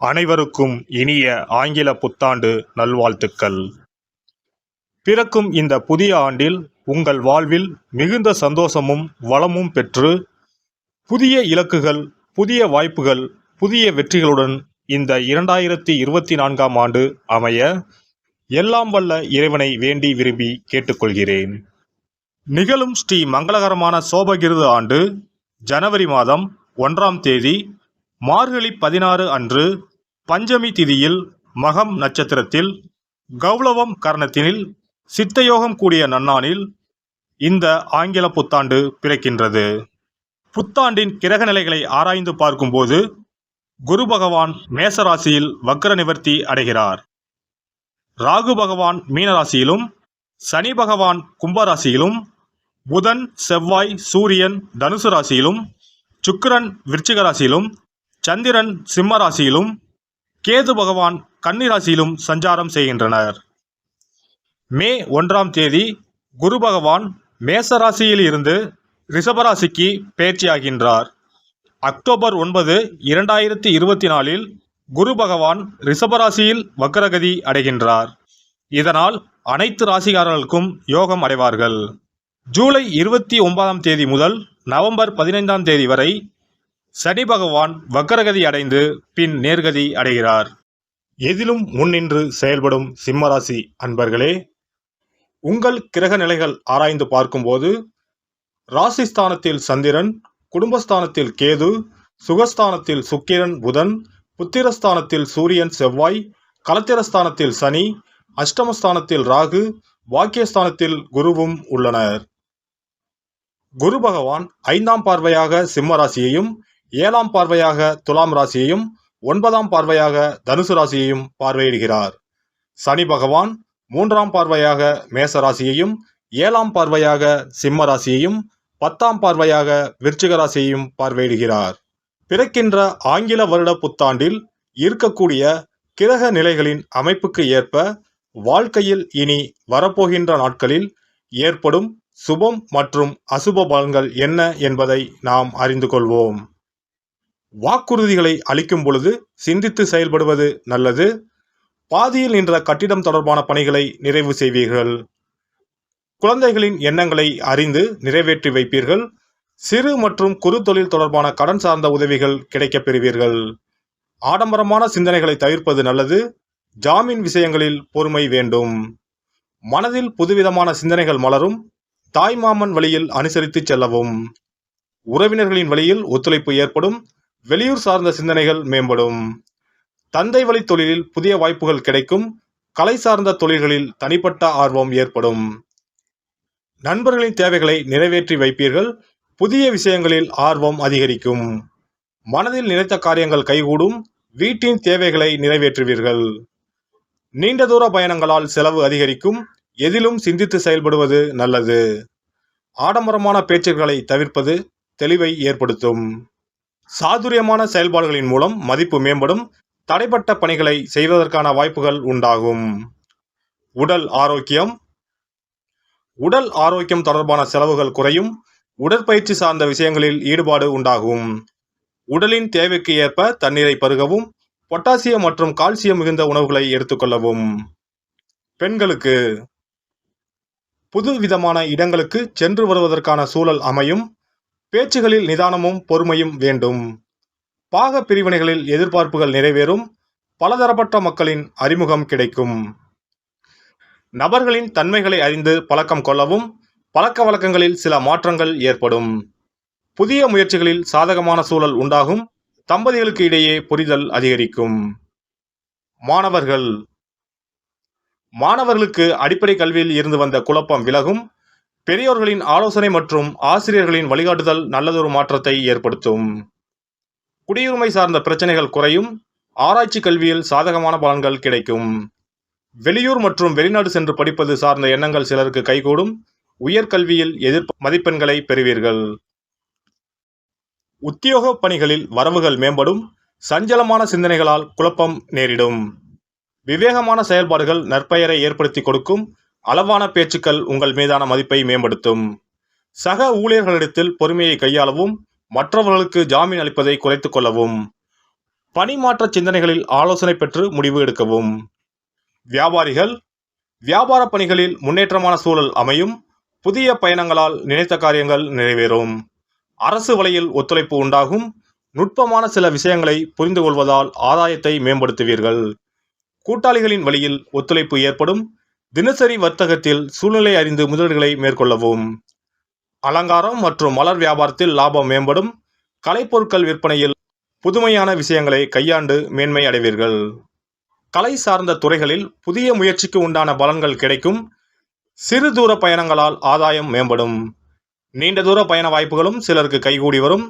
அனைவருக்கும் இனிய ஆங்கில புத்தாண்டு நல்வாழ்த்துக்கள். பிறக்கும் இந்த புதிய ஆண்டில் உங்கள் வாழ்வில் மிகுந்த சந்தோஷமும் வளமும் பெற்று புதிய இலக்குகள், புதிய வாய்ப்புகள், புதிய வெற்றிகளுடன் இந்த 2024ஆம் ஆண்டு அமைய எல்லாம் வல்ல இறைவனை வேண்டி விரும்பி கேட்டுக்கொள்கிறேன். நிகழும் ஸ்ரீ மங்களகரமான சோபகிருது ஆண்டு ஜனவரி மாதம் 1ஆம் தேதி மார்கழி 16 அன்று பஞ்சமி திதியில் மகம் நட்சத்திரத்தில் கௌளவம் கரணத்தினில் சித்தயோகம் கூடிய நன்னாளில் இந்த ஆங்கில புத்தாண்டு பிறக்கின்றது. புத்தாண்டின் கிரக நிலைகளை ஆராய்ந்து பார்க்கும்போது குரு பகவான் மேசராசியில் வக்ர நிவர்த்தி அடைகிறார். ராகு பகவான் மீனராசியிலும், சனி பகவான் கும்பராசியிலும், புதன், செவ்வாய், சூரியன் தனுசு ராசியிலும், சுக்கிரன் விருச்சிக ராசியிலும், சந்திரன் சிம்ம ராசியிலும், கேது பகவான் கன்னி ராசியிலும் சஞ்சாரம் செய்கின்றனர். மே 1ஆம் தேதி குரு பகவான் மேச ராசியில் இருந்து ரிஷபராசிக்கு பெயர்ச்சியாகின்றார். அக்டோபர் 9, 2024இல் குரு பகவான் ரிஷபராசியில் வக்ரகதி அடைகின்றார். இதனால் அனைத்து ராசிக்காரர்களுக்கும் யோகம் அடைவார்கள். ஜூலை 29ஆம் தேதி முதல் நவம்பர் 15ஆம் தேதி வரை சனி பகவான் வக்ரகதி அடைந்து பின் நேர்கதி அடைகிறார். எதிலும் முன்னின்று செயல்படும் சிம்மராசி அன்பர்களே, உங்கள் கிரக நிலைகள் ஆராய்ந்து பார்க்கும்போது ராசிஸ்தானத்தில் சந்திரன், குடும்பஸ்தானத்தில் கேது, சுகஸ்தானத்தில் சுக்கிரன் புதன், புத்திரஸ்தானத்தில் சூரியன் செவ்வாய், களத்திரஸ்தானத்தில் சனி, அஷ்டமஸ்தானத்தில் ராகு, வாக்கியஸ்தானத்தில் குருவும் உள்ளனர். குரு பகவான் 5ஆம் பார்வையாக சிம்ம ராசியையும், 7ஆம் பார்வையாக துலாம் ராசியையும், 9ஆம் பார்வையாக தனுசு ராசியையும் பார்வையிடுகிறார். சனி பகவான் 3ஆம் பார்வையாக மேச ராசியையும், 7ஆம் பார்வையாக சிம்ம ராசியையும், 10ஆம் பார்வையாக விருச்சிக ராசியையும் பார்வையிடுகிறார். பிறக்கின்ற ஆங்கில வருட புத்தாண்டில் இருக்கக்கூடிய கிரக நிலைகளின் அமைப்புக்கு ஏற்ப வாழ்க்கையில் இனி வரப்போகின்ற நாட்களில் ஏற்படும் சுபம் மற்றும் அசுப பலன்கள் என்ன என்பதை நாம் அறிந்து கொள்வோம். வாக்குறுதிகளை அளிக்கும் பொழுது சிந்தித்து செயல்படுவது நல்லது. பாதியில் நின்ற கட்டிடம் தொடர்பான பணிகளை நிறைவு செய்வீர்கள். குழந்தைகளின் எண்ணங்களை அறிந்து நிறைவேற்றி வைப்பீர்கள். சிறு மற்றும் குறு தொழில் தொடர்பான கடன் சார்ந்த உதவிகள் கிடைக்கப் பெறுவீர்கள். ஆடம்பரமான சிந்தனைகளை தவிர்ப்பது நல்லது. ஜாமீன் விஷயங்களில் பொறுமை வேண்டும். மனதில் புதுவிதமான சிந்தனைகள் மலரும். தாய் மாமன் வழியில் அனுசரித்து செல்லவும். உறவினர்களின் வழியில் ஒத்துழைப்பு ஏற்படும். வெளியூர் சார்ந்த சிந்தனைகள் மேம்படும். தந்தை வழி தொழிலில் புதிய வாய்ப்புகள் கிடைக்கும். கலை சார்ந்த தொழில்களில் தனிப்பட்ட ஆர்வம் ஏற்படும். நண்பர்களின் தேவைகளை நிறைவேற்றி வைப்பீர்கள். புதிய விஷயங்களில் ஆர்வம் அதிகரிக்கும். மனதில் நினைத்த காரியங்கள் கைகூடும். வீட்டின் தேவைகளை நிறைவேற்றுவீர்கள். நீண்ட தூர பயணங்களால் செலவு அதிகரிக்கும். எதிலும் சிந்தித்து செயல்படுவது நல்லது. ஆடம்பரமான பேச்சுக்களை தவிர்ப்பது தெளிவை ஏற்படுத்தும். சாதுரியமான செயல்பாடுகளின் மூலம் மதிப்பு மேம்படும். தடைப்பட்ட பணிகளை செய்வதற்கான வாய்ப்புகள் உண்டாகும். உடல் ஆரோக்கியம். உடல் ஆரோக்கியம் தொடர்பான செலவுகள் குறையும். உடற்பயிற்சி சார்ந்த விஷயங்களில் ஈடுபாடு உண்டாகும். உடலின் தேவைக்கு ஏற்ப தண்ணீரை பருகவும், பொட்டாசியம் மற்றும் கால்சியம் மிகுந்த உணவுகளை எடுத்துக்கொள்ளவும். பெண்களுக்கு புது விதமான இடங்களுக்கு சென்று வருவதற்கான சூழல் அமையும். பேச்சுகளில் நிதானமும் பொறுமையும் வேண்டும். பாக பிரிவினைகளில் எதிர்பார்ப்புகள் நிறைவேறும். பலதரப்பட்ட மக்களின் அறிமுகம் கிடைக்கும். நபர்களின் தன்மைகளை அறிந்து பழக்கம் கொள்ளவும். பழக்க வழக்கங்களில் சில மாற்றங்கள் ஏற்படும். புதிய முயற்சிகளில் சாதகமான சூழல் உண்டாகும். தம்பதிகளுக்கு இடையே புரிதல் அதிகரிக்கும். மாணவர்களுக்கு அடிப்படை கல்வியில் இருந்து வந்த குழப்பம் விலகும். பெரியோர்களின் ஆலோசனை மற்றும் ஆசிரியர்களின் வழிகாட்டுதல் நல்லதொரு மாற்றத்தை ஏற்படுத்தும். குடியுரிமை சார்ந்த பிரச்சனைகள் குறையும். ஆராய்ச்சி கல்வியில் சாதகமான பலன்கள் கிடைக்கும். வெளியூர் மற்றும் வெளிநாடு சென்று படிப்பது சார்ந்த எண்ணங்கள் சிலருக்கு கைகூடும். உயர்கல்வியில் மதிப்பெண்களை பெறுவீர்கள். உத்தியோக பணிகளில் வரவுகள் மேம்படும். சஞ்சலமான சிந்தனைகளால் குழப்பம் நேரிடும். விவேகமான செயல்பாடுகள் நற்பெயரை ஏற்படுத்தி கொடுக்கும். அளவான பேச்சுக்கள் உங்கள் மீதான மதிப்பை மேம்படுத்தும். சக ஊழியர்களிடத்தில் பொறுமையை கையாளவும். மற்றவர்களுக்கு ஜாமீன் அளிப்பதை குறைத்துக் கொள்ளவும். பணிமாற்ற சிந்தனைகளில் ஆலோசனை பெற்று முடிவு எடுக்கவும். வியாபாரிகள் வியாபார பணிகளில் முன்னேற்றமான சூழல் அமையும். புதிய பயணங்களால் நினைத்த காரியங்கள் நிறைவேறும். அரசு வழியில் ஒத்துழைப்பு உண்டாகும். நுட்பமான சில விஷயங்களை புரிந்து கொள்வதால் ஆதாயத்தை மேம்படுத்துவீர்கள். கூட்டாளிகளின் வழியில் ஒத்துழைப்பு ஏற்படும். தினசரி வர்த்தகத்தில் சூழ்நிலை அறிந்து முதலீடுகளை மேற்கொள்ளவும். அலங்காரம் மற்றும் மலர் வியாபாரத்தில் லாபம் மேம்படும். கலைப்பொருட்கள் விற்பனையில் புதுமையான விஷயங்களை கையாண்டு மேன்மை அடைவீர்கள். கலை சார்ந்த துறைகளில் புதிய முயற்சிக்கு உண்டான பலன்கள் கிடைக்கும். சிறு தூர பயணங்களால் ஆதாயம் மேம்படும். நீண்ட தூர பயண வாய்ப்புகளும் சிலருக்கு கைகூடி வரும்.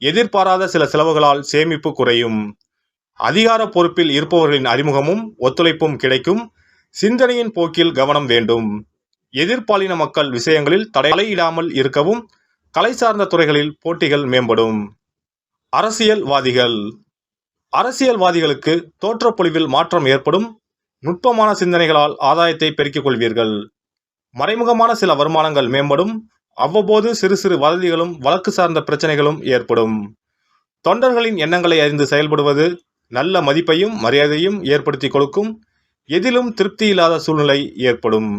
எதிர்பாராத சில செலவுகளால் சேமிப்பு குறையும். அதிகார பொறுப்பில் இருப்பவர்களின் அறிமுகமும் ஒத்துழைப்பும் கிடைக்கும். சிந்தனையின் போக்கில் கவனம் வேண்டும். எதிர்பாலின மக்கள் விஷயங்களில் தலையிடாமல் இருக்கவும். கலை சார்ந்த துறைகளில் போட்டிகள் மேம்படும். அரசியல்வாதிகளுக்கு தோற்றப்பொழிவில் மாற்றம் ஏற்படும். நுட்பமான சிந்தனைகளால் ஆதாயத்தை பெருக்கிக் கொள்வீர்கள். மறைமுகமான சில வருமானங்கள் மேம்படும். அவ்வப்போது சிறு சிறு வதந்திகளும் வழக்கு சார்ந்த பிரச்சனைகளும் ஏற்படும். தொண்டர்களின் எண்ணங்களை அறிந்து செயல்படுவது நல்ல மதிப்பையும் மரியாதையும் ஏற்படுத்தி கொடுக்கும். எதிலும் திருப்தி இல்லாத சூழ்நிலை ஏற்படும்.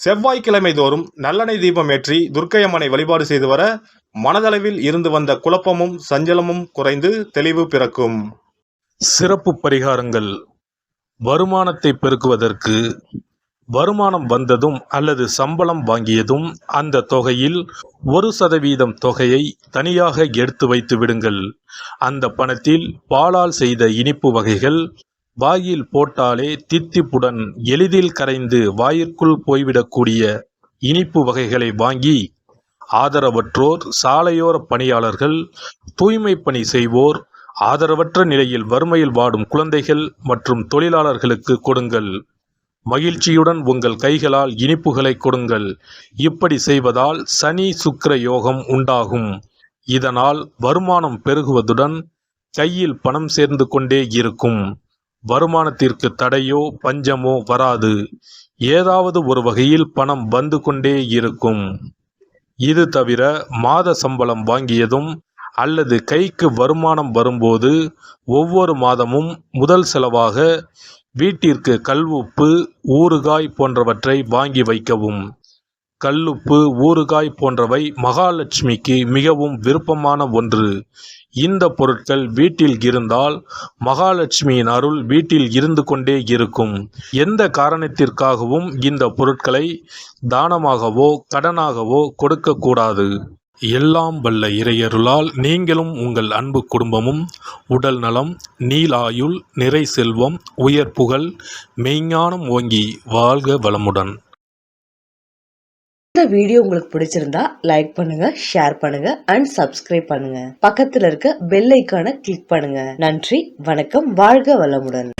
செவ்வாய்க்கிழமை தோறும் நல்லெண்ணெய் தீபம் ஏற்றி துர்க்கையம்மனை வழிபாடு செய்து வர மனதளவில் இருந்து வந்த குழப்பமும் சஞ்சலமும் குறைந்து தெளிவு பிறக்கும். சிறப்பு பரிகாரங்கள். வருமானத்தை பெருக்குவதற்கு வருமானம் வந்ததும் அல்லது சம்பளம் வாங்கியதும் அந்த தொகையில் 1% தொகையை தனியாக எடுத்து வைத்து விடுங்கள். அந்த பணத்தில் பாலால் செய்த இனிப்பு வகைகள் வாயில் போட்டாலே தித்திப்புடன் எளிதில் கரைந்து வாயிற்குள் போய்விடக்கூடிய இனிப்பு வகைகளை வாங்கி ஆதரவற்றோர், சாலையோர பணியாளர்கள், தூய்மை பணி செய்வோர், ஆதரவற்ற நிலையில் வறுமையில் வாடும் குழந்தைகள் மற்றும் தொழிலாளர்களுக்கு கொடுங்கள். மகிழ்ச்சியுடன் உங்கள் கைகளால் இனிப்புகளை கொடுங்கள். இப்படி செய்வதால் சனி சுக்கிர யோகம் உண்டாகும். இதனால் வருமானம் பெருகுவதுடன் கையில் பணம் சேர்ந்து கொண்டே இருக்கும். வருமானத்திற்கு தடையோ பஞ்சமோ வராது. ஏதாவது ஒரு வகையில் பணம் வந்து கொண்டே இருக்கும். இது தவிர மாத சம்பளம் வாங்கியதும் அல்லது கைக்கு வருமானம் வரும்போது ஒவ்வொரு மாதமும் முதல் செலவாக வீட்டிற்கு கல்லுப்பு, ஊறுகாய் போன்றவற்றை வாங்கி வைக்கவும். கல்லுப்பு, ஊறுகாய் போன்றவை மகாலட்சுமிக்கு மிகவும் விருப்பமான ஒன்று. இந்த பொருட்கள் வீட்டில் இருந்தால் மகாலட்சுமியின் அருள் வீட்டில் இருந்து கொண்டே இருக்கும். எந்த காரணத்திற்காகவும் இந்த பொருட்களை தானமாகவோ கடனாகவோ கொடுக்கக்கூடாது. எல்லாம் வல்ல இறையருளால் நீங்களும் உங்கள் அன்பு குடும்பமும் உடல் நலம், நீலாயுள், நிறை செல்வம், உயர் புகழ், மெய்ஞானம் ஓங்கி வாழ்க வளமுடன். இந்த வீடியோ உங்களுக்கு பிடிச்சிருந்தா லைக் பண்ணுங்க, ஷேர் பண்ணுங்க அண்ட் சப்ஸ்கிரைப் பண்ணுங்க. பக்கத்துல இருக்க பெல் ஐகானை கிளிக் பண்ணுங்க. நன்றி, வணக்கம், வாழ்க வளமுடன்.